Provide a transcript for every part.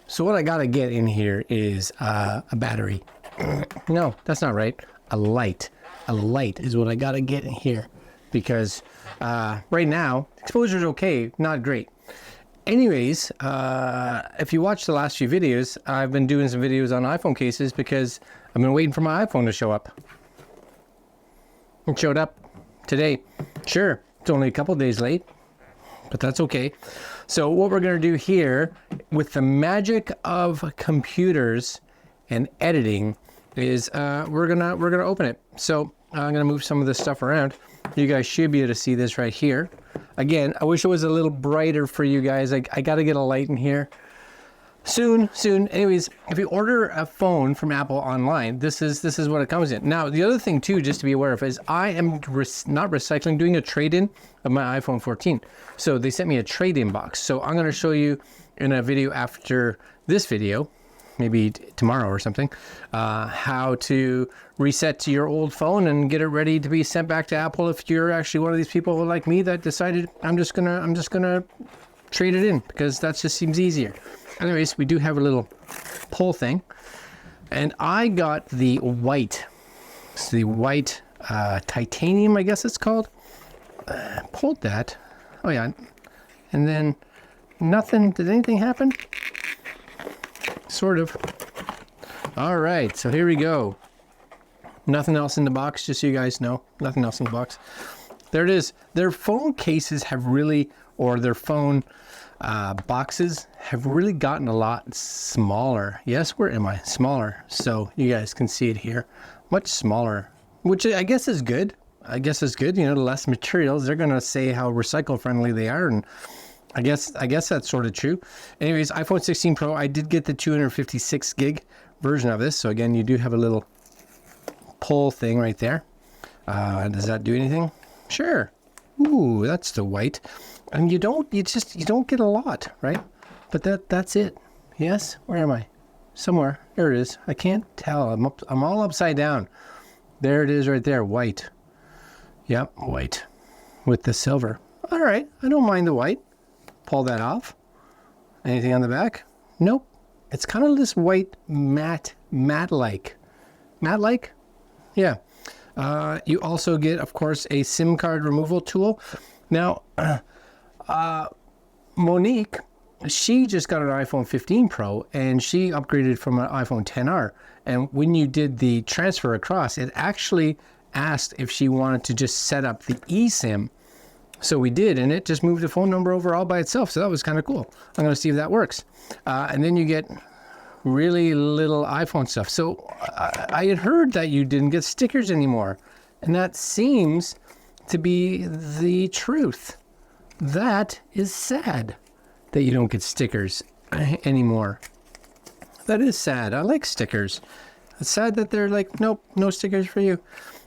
So what I gotta get in here is a battery. No, that's not right. A light. A light is what I gotta get in here, because right now exposure is okay, not great. Anyways, if you watch the last few videos, I've been doing some videos on iPhone cases because I've been waiting for my iPhone to show up. It showed up today. Sure, it's only a couple days late, but that's okay. So what we're gonna do here with the magic of computers and editing is we're gonna open it. So I'm gonna move some of this stuff around. You guys should be able to see this right here. Again, I wish it was a little brighter for you guys. I gotta get a light in here. Soon. Anyways, if you order a phone from Apple online, this is what it comes in. Now, the other thing too, just to be aware of, is I am not recycling, doing a trade-in of my iPhone 14. So they sent me a trade-in box. So I'm gonna show you in a video after this video, maybe tomorrow or something, how to reset to your old phone and get it ready to be sent back to Apple if you're actually one of these people like me that decided I'm just gonna trade it in because that just seems easier. Anyways, we do have a little pull thing, and I got the white. It's the white titanium, I guess it's called. Pulled that. Oh yeah, and then nothing. Did anything happen? Sort of. All right, so here we go. Nothing else in the box, just so you guys know. Nothing else in the box. There it is. Their phone cases have really, or their phone boxes have really gotten a lot smaller. Yes, where am I? Smaller. So you guys can see it here. Much smaller, which I guess is good. You know, the less materials. They're going to say how recycle friendly they are, and I guess that's sort of true. Anyways, iPhone 16 Pro, I did get the 256 gig version of this. So again, you do have a little pull thing right there. Does that do anything? Sure. Ooh, that's the white. And you don't get a lot, right? But that's it. Yes? Where am I? Somewhere. There it is. I can't tell. I'm all upside down. There it is right there. White. Yep, white. With the silver. All right. I don't mind the white. Pull that off. Anything on the back? Nope. It's kind of this white matte-like. Matte-like? Yeah. You also get, of course, a SIM card removal tool. Now, Monique, she just got an iPhone 15 Pro, and she upgraded from an iPhone 10R. And when you did the transfer across, it actually asked if she wanted to just set up the eSIM. So we did, and it just moved the phone number over all by itself. So that was kind of cool. I'm going to see if that works. And then you get really little iPhone stuff. So I had heard that you didn't get stickers anymore, and that seems to be the truth. That is sad that you don't get stickers anymore. That is sad. I like stickers. It's sad that they're like, nope, no stickers for you.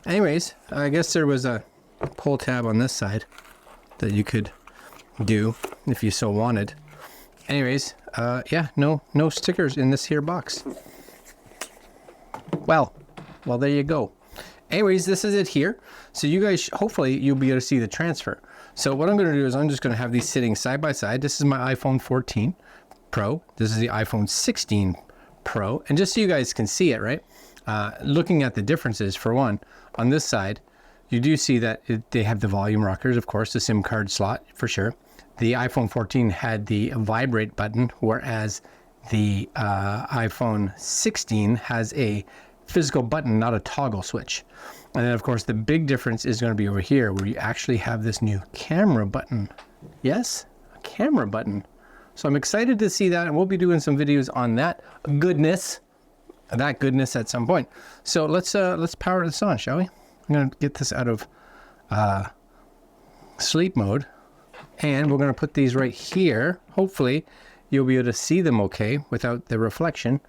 Anyways, I guess there was a pull tab on this side that you could do if you so wanted. Anyways, yeah, no stickers in this here box. Well, there you go. Anyways, this is it here. So you guys, hopefully you'll be able to see the transfer. So what I'm going to do is I'm just going to have these sitting side by side. This is my iPhone 14 Pro. This is the iPhone 16 Pro. And just so you guys can see it, right? Looking at the differences, for one, on this side, you do see that they have the volume rockers, of course, the SIM card slot for sure. The iPhone 14 had the vibrate button, whereas the iPhone 16 has a physical button, not a toggle switch. And then, of course, the big difference is going to be over here, where you actually have this new camera button. Yes, a camera button. So I'm excited to see that, and we'll be doing some videos on that goodness at some point. So let's power this on, shall we? I'm going to get this out of sleep mode, and we're going to put these right here. Hopefully you'll be able to see them okay without the reflection.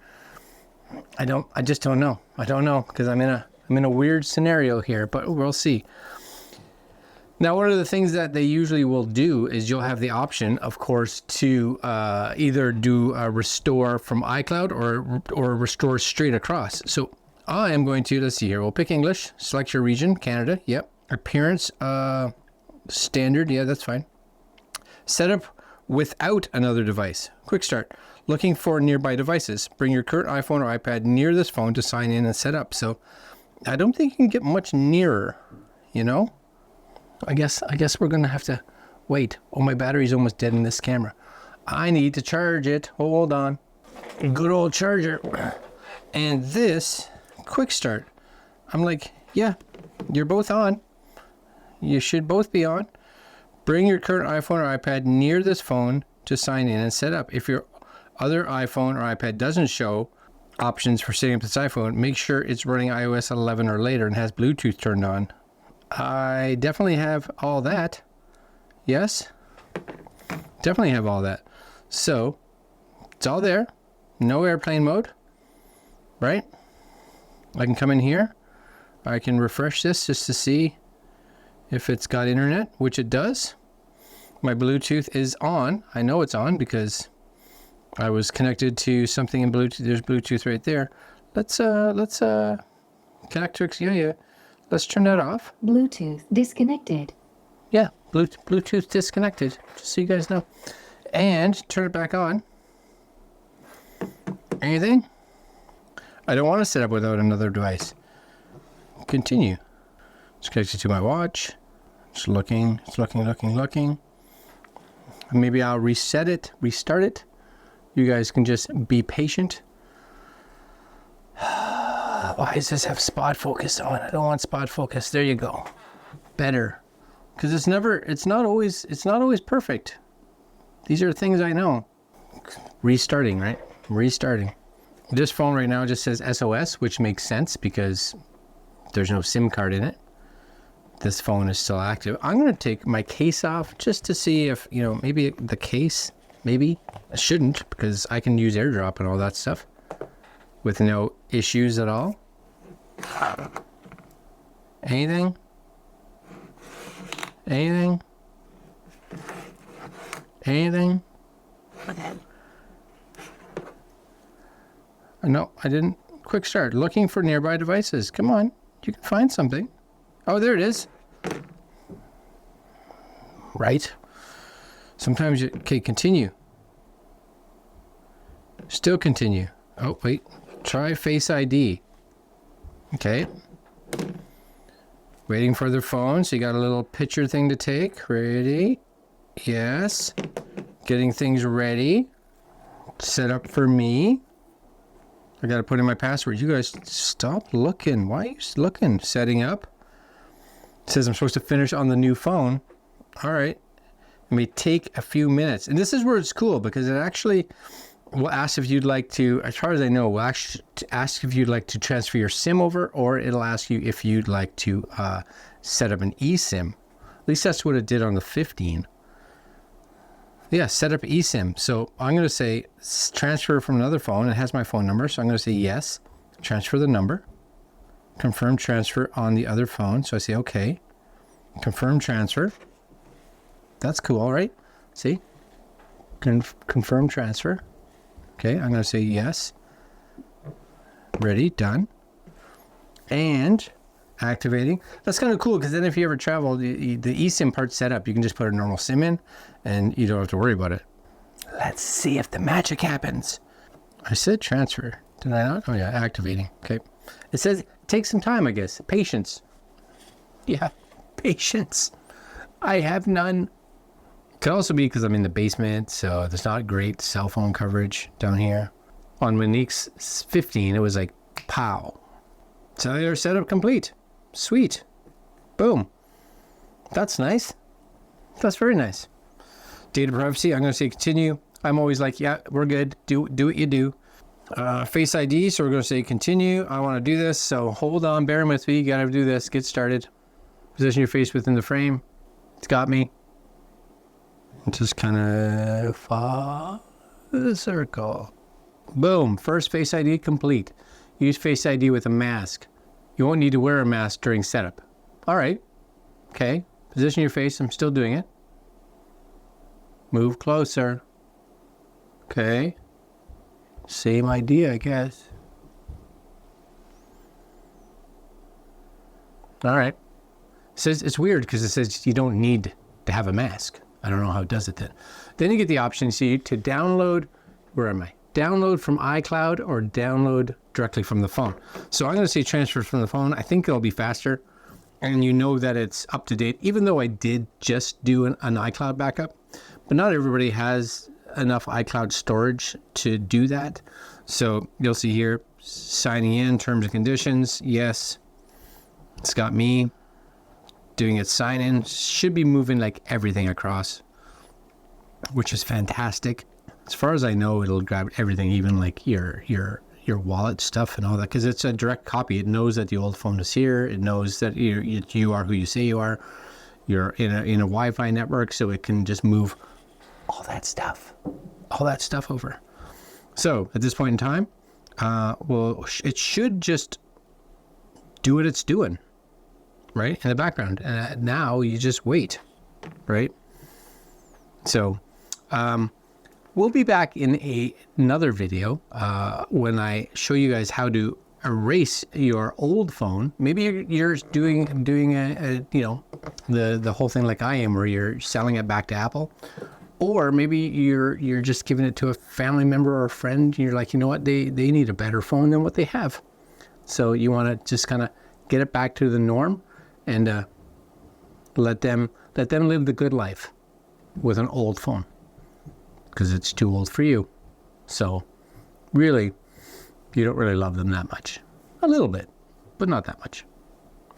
I just don't know. I don't know, because I'm in a weird scenario here, but we'll see. Now, one of the things that they usually will do is you'll have the option, of course, to either do a restore from iCloud or restore straight across. So I am going to, let's see here, we'll pick English, select your region, Canada, yep. Appearance, standard, yeah, that's fine. Setup without another device. Quick start. Looking for nearby devices. Bring your current iPhone or iPad near this phone to sign in and set up. So I don't think you can get much nearer, you know? I guess we're going to have to wait. Oh, my battery's almost dead in this camera. I need to charge it. Hold on. Good old charger. And this quick start. I'm like, yeah, you're both on. You should both be on. Bring your current iPhone or iPad near this phone to sign in and set up. If your other iPhone or iPad doesn't show options for setting up this iPhone, make sure it's running iOS 11 or later and has Bluetooth turned on. I definitely have all that. Yes, definitely have all that. So it's all there. No airplane mode, right? I can come in here. I can refresh this just to see if it's got internet, which it does. My Bluetooth is on. I know it's on because I was connected to something in Bluetooth. There's Bluetooth right there. Let's connect to Xperia. Let's turn that off. Bluetooth disconnected. Yeah, Bluetooth disconnected, just so you guys know. And turn it back on. Anything? I don't want to set up without another device. Continue. It's connected to my watch. It's looking. Maybe I'll reset it, restart it. You guys can just be patient. Why does this have spot focus on? I don't want spot focus. There you go. Better. Because it's not always perfect. These are things I know. Restarting, right? Restarting. This phone right now just says SOS, which makes sense because there's no SIM card in it. This phone is still active. I'm going to take my case off just to see if, maybe the case, maybe. I shouldn't because I can use AirDrop and all that stuff with no issues at all. Anything? Anything? Anything? Okay. No, I didn't. Quick start. Looking for nearby devices. Come on. You can find something. Oh, there it is. Right. Sometimes you... Okay, continue. Still continue. Oh, wait. Try Face ID. Okay. Waiting for their phone. So you got a little picture thing to take. Ready? Yes. Getting things ready. Set up for me. I got to put in my password. You guys stop looking. Why are you looking? Setting up. It says I'm supposed to finish on the new phone. All right. It may take a few minutes. And this is where it's cool because it actually will ask if you'd like to, as far as I know, will actually ask if you'd like to transfer your SIM over, or it'll ask you if you'd like to set up an eSIM. At least that's what it did on the 15. Yeah, set up eSIM. So I'm going to say transfer from another phone. It has my phone number. So I'm going to say yes. Transfer the number. Confirm transfer on the other phone. So I say okay. Confirm transfer. That's cool, all right? See? Confirm transfer. Okay, I'm going to say yes. Ready, done. And activating. That's kind of cool because then if you ever travel, the eSIM part's set up. You can just put a normal SIM in and you don't have to worry about it. Let's see if the magic happens. I said transfer. Did I not? Oh yeah, activating. Okay. It says it takes some time, I guess. Patience. Yeah, patience. I have none. Could also be because I'm in the basement, so there's not great cell phone coverage down here. On Monique's 15, it was like, pow. Cellular setup complete. Sweet. Boom. That's nice. That's very nice. Data privacy, I'm going to say continue. I'm always like, yeah, we're good. Do what you do. Face ID, so we're going to say continue. I want to do this, so hold on, bear with me. You got to do this. Get started. Position your face within the frame. It's got me. Just kind of follow the circle. Boom. First Face ID complete. Use Face ID with a mask. You won't need to wear a mask during setup. All right. Okay. Position your face. I'm still doing it. Move closer. Okay. Same idea, I guess. All right. It says it's weird because it says you don't need to have a mask. I don't know how it does it then. Then you get the option, see, to download where am I? Download from iCloud or download directly from the phone. So I'm going to say transfer from the phone. I think it'll be faster. And you know that it's up to date, even though I did just do an iCloud backup. But not everybody has enough iCloud storage to do that. So you'll see here, signing in, terms and conditions. Yes, it's got me doing its sign in. Should be moving like everything across, which is fantastic. As far as I know, it'll grab everything, even like your wallet stuff and all that, because it's a direct copy. It knows that the old phone is here. It knows that you are who you say you are. You're in a Wi-Fi network, so it can just move all that stuff over. So at this point in time, well, it should just do what it's doing, right, in the background. And now you just wait, right? So we'll be back in another video when I show you guys how to erase your old phone. Maybe you're doing the whole thing like I am, where you're selling it back to Apple, or maybe you're just giving it to a family member or a friend. You're like, you know what, they need a better phone than what they have, so you want to just kind of get it back to the norm and let them live the good life with an old phone, because it's too old for you. So really, you don't really love them that much. A little bit, but not that much.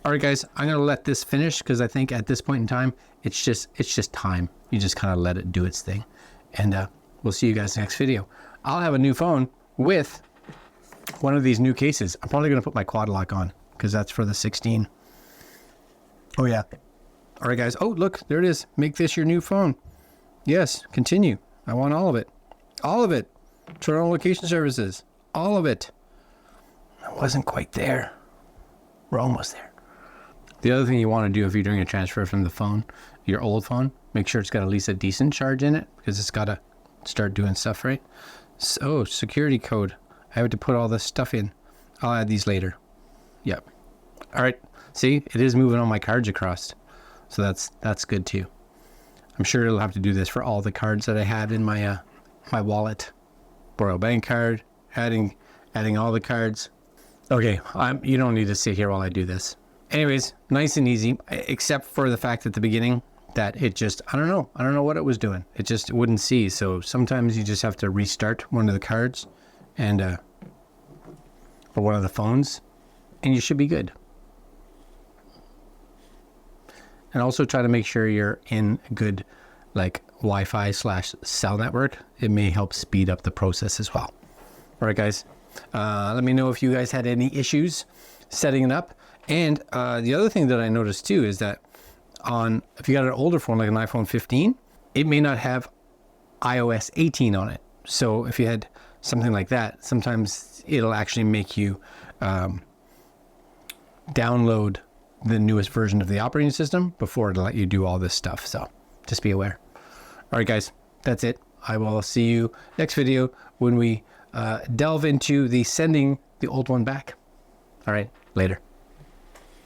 All right, guys, I'm going to let this finish, because I think at this point in time, it's just time. You just kind of let it do its thing. And we'll see you guys next video. I'll have a new phone with one of these new cases. I'm probably going to put my quad lock on, because that's for the 16. Oh, yeah. All right, guys. Oh, look, there it is. Make this your new phone. Yes, continue. I want all of it. All of it. Turn on location services. All of it. I wasn't quite there. We're almost there. The other thing you want to do if you're doing a transfer from the phone, your old phone, make sure it's got at least a decent charge in it, because it's got to start doing stuff, right? So, security code. I have to put all this stuff in. I'll add these later. Yep. All right. See, it is moving all my cards across. So that's good too. I'm sure it'll have to do this for all the cards that I have in my my wallet. Royal Bank card, adding all the cards. Okay, you don't need to sit here while I do this. Anyways, nice and easy, except for the fact at the beginning that it just, I don't know what it was doing. It just wouldn't see. So sometimes you just have to restart one of the cards and or one of the phones, and you should be good. And also try to make sure you're in a good like Wi-Fi / cell network. It may help speed up the process as well. All right, guys. Let me know if you guys had any issues setting it up. And the other thing that I noticed too is that if you got an older phone like an iPhone 15, it may not have iOS 18 on it. So if you had something like that, sometimes it'll actually make you download the newest version of the operating system before it'll let you do all this stuff. So just be aware. All right, guys, that's it. I will see you next video when we delve into sending the old one back. All right, later.